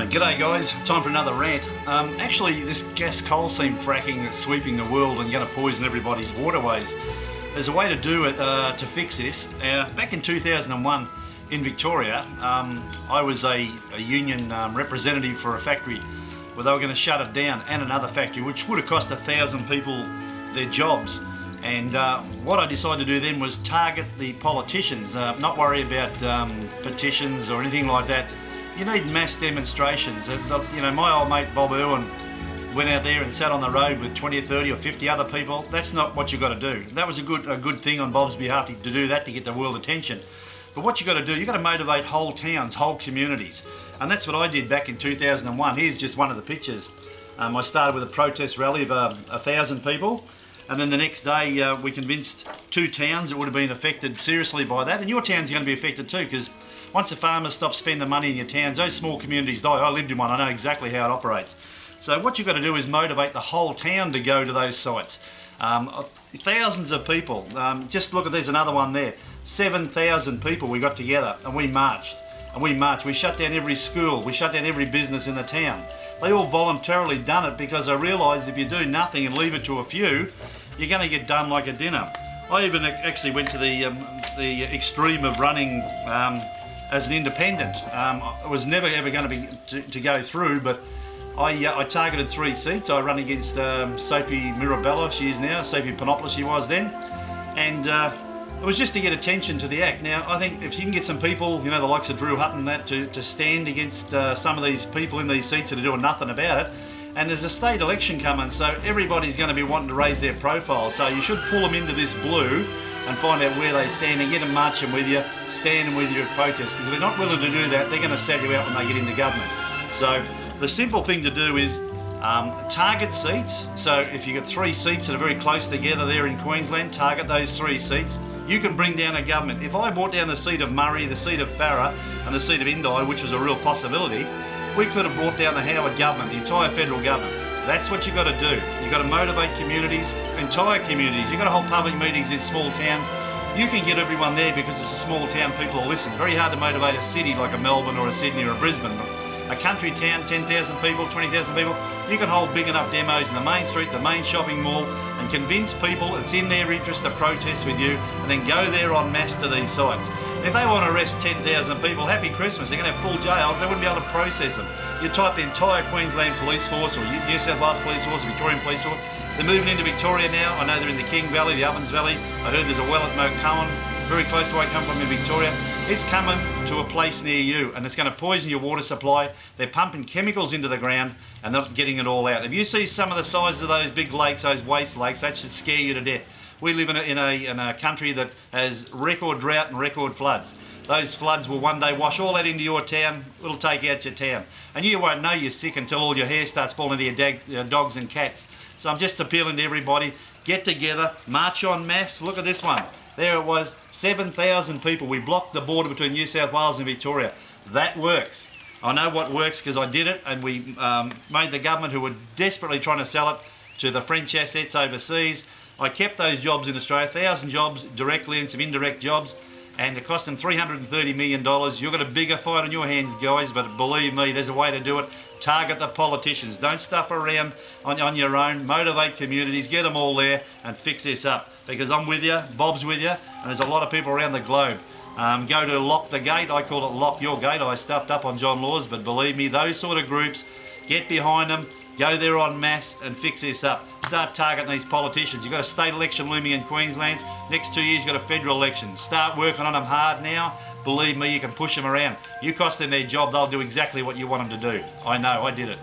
G'day guys, time for another rant. Actually, this gas coal seam fracking that's sweeping the world and going to poison everybody's waterways. There's a way to do it to fix this. Back in 2001 in Victoria, I was a union representative for a factory where they were going to shut it down, and another factory which would have cost 1,000 people their jobs. And what I decided to do then was target the politicians, not worry about petitions or anything like that. You need mass demonstrations. You know, my old mate Bob Irwin went out there and sat on the road with 20 or 30 or 50 other people. That's not what you've got to do. That was a good thing on Bob's behalf to do that, to get the world attention. But what you've got to do, you've got to motivate whole towns, whole communities. And that's what I did back in 2001. Here's just one of the pictures. I started with a protest rally of 1,000 people. And then the next day we convinced 2 towns that would have been affected seriously by that. And your town's going to be affected too, because once the farmers stop spending money in your towns, those small communities die. I lived in one, I know exactly how it operates. So what you've got to do is motivate the whole town to go to those sites. Thousands of people, just look at, there's another one there. 7,000 people we got together and we marched. We shut down every school, we shut down every business in the town. They all voluntarily done it because I realised if you do nothing and leave it to a few, you're going to get done like a dinner. I even actually went to the extreme of running as an independent. It was never ever going to be to go through, but I targeted 3 seats. I ran against Sophie Mirabella, she is now, Sophie Panopoulos she was then, and it was just to get attention to the act. Now I think if you can get some people, you know, the likes of Drew Hutton and that, to stand against some of these people in these seats that are doing nothing about it, and there's a state election coming, so everybody's going to be wanting to raise their profile, so you should pull them into this blue and find out where they stand and get them marching with you, standing with you at protests, because if they're not willing to do that, they're going to sell you out when they get into government. So the simple thing to do is target seats. So if you've got 3 seats that are very close together there in Queensland, target those 3 seats. You can bring down a government. If I brought down the seat of Murray, the seat of Farrer and the seat of Indi, which was a real possibility, we could have brought down the Howard government, the entire federal government. That's what you've got to do. You've got to motivate communities, entire communities. You've got to hold public meetings in small towns. You can get everyone there because it's a small town, people will listen. Very hard to motivate a city like a Melbourne or a Sydney or a Brisbane. A country town, 10,000 people, 20,000 people, you can hold big enough demos in the main street, the main shopping mall, and convince people it's in their interest to protest with you, and then go there en masse to these sites. If they want to arrest 10,000 people, happy Christmas, they're going to have full jails, they wouldn't be able to process them. You type the entire Queensland Police Force, or New South Wales Police Force, or Victorian Police Force. They're moving into Victoria now. I know they're in the King Valley, the Ovens Valley. I heard there's a well at Mocowan, very close to where I come from in Victoria. It's coming to a place near you, and it's going to poison your water supply. They're pumping chemicals into the ground and not getting it all out. If you see some of the sizes of those big lakes, those waste lakes, that should scare you to death. We live in a country that has record drought and record floods. Those floods will one day wash all that into your town. It'll take out your town. And you won't know you're sick until all your hair starts falling into your dogs and cats. So I'm just appealing to everybody, get together, march en masse. Look at this one. There it was, 7,000 people. We blocked the border between New South Wales and Victoria. That works. I know what works because I did it, and we made the government, who were desperately trying to sell it to the French assets overseas. I kept those jobs in Australia, 1,000 jobs directly and some indirect jobs, and it cost them $330 million. You've got a bigger fight on your hands, guys, but believe me, there's a way to do it. Target the politicians. Don't stuff around on your own. Motivate communities, get them all there and fix this up, because I'm with you, Bob's with you, and there's a lot of people around the globe. Go to Lock the Gate. I call it Lock Your Gate. I stuffed up on John Laws, but believe me, those sort of groups, get behind them, go there en masse and fix this up. Start targeting these politicians. You've got a state election looming in Queensland. Next 2 years you've got a federal election. Start working on them hard now. Believe me, you can push them around. You cost them their job, they'll do exactly what you want them to do. I know, I did it.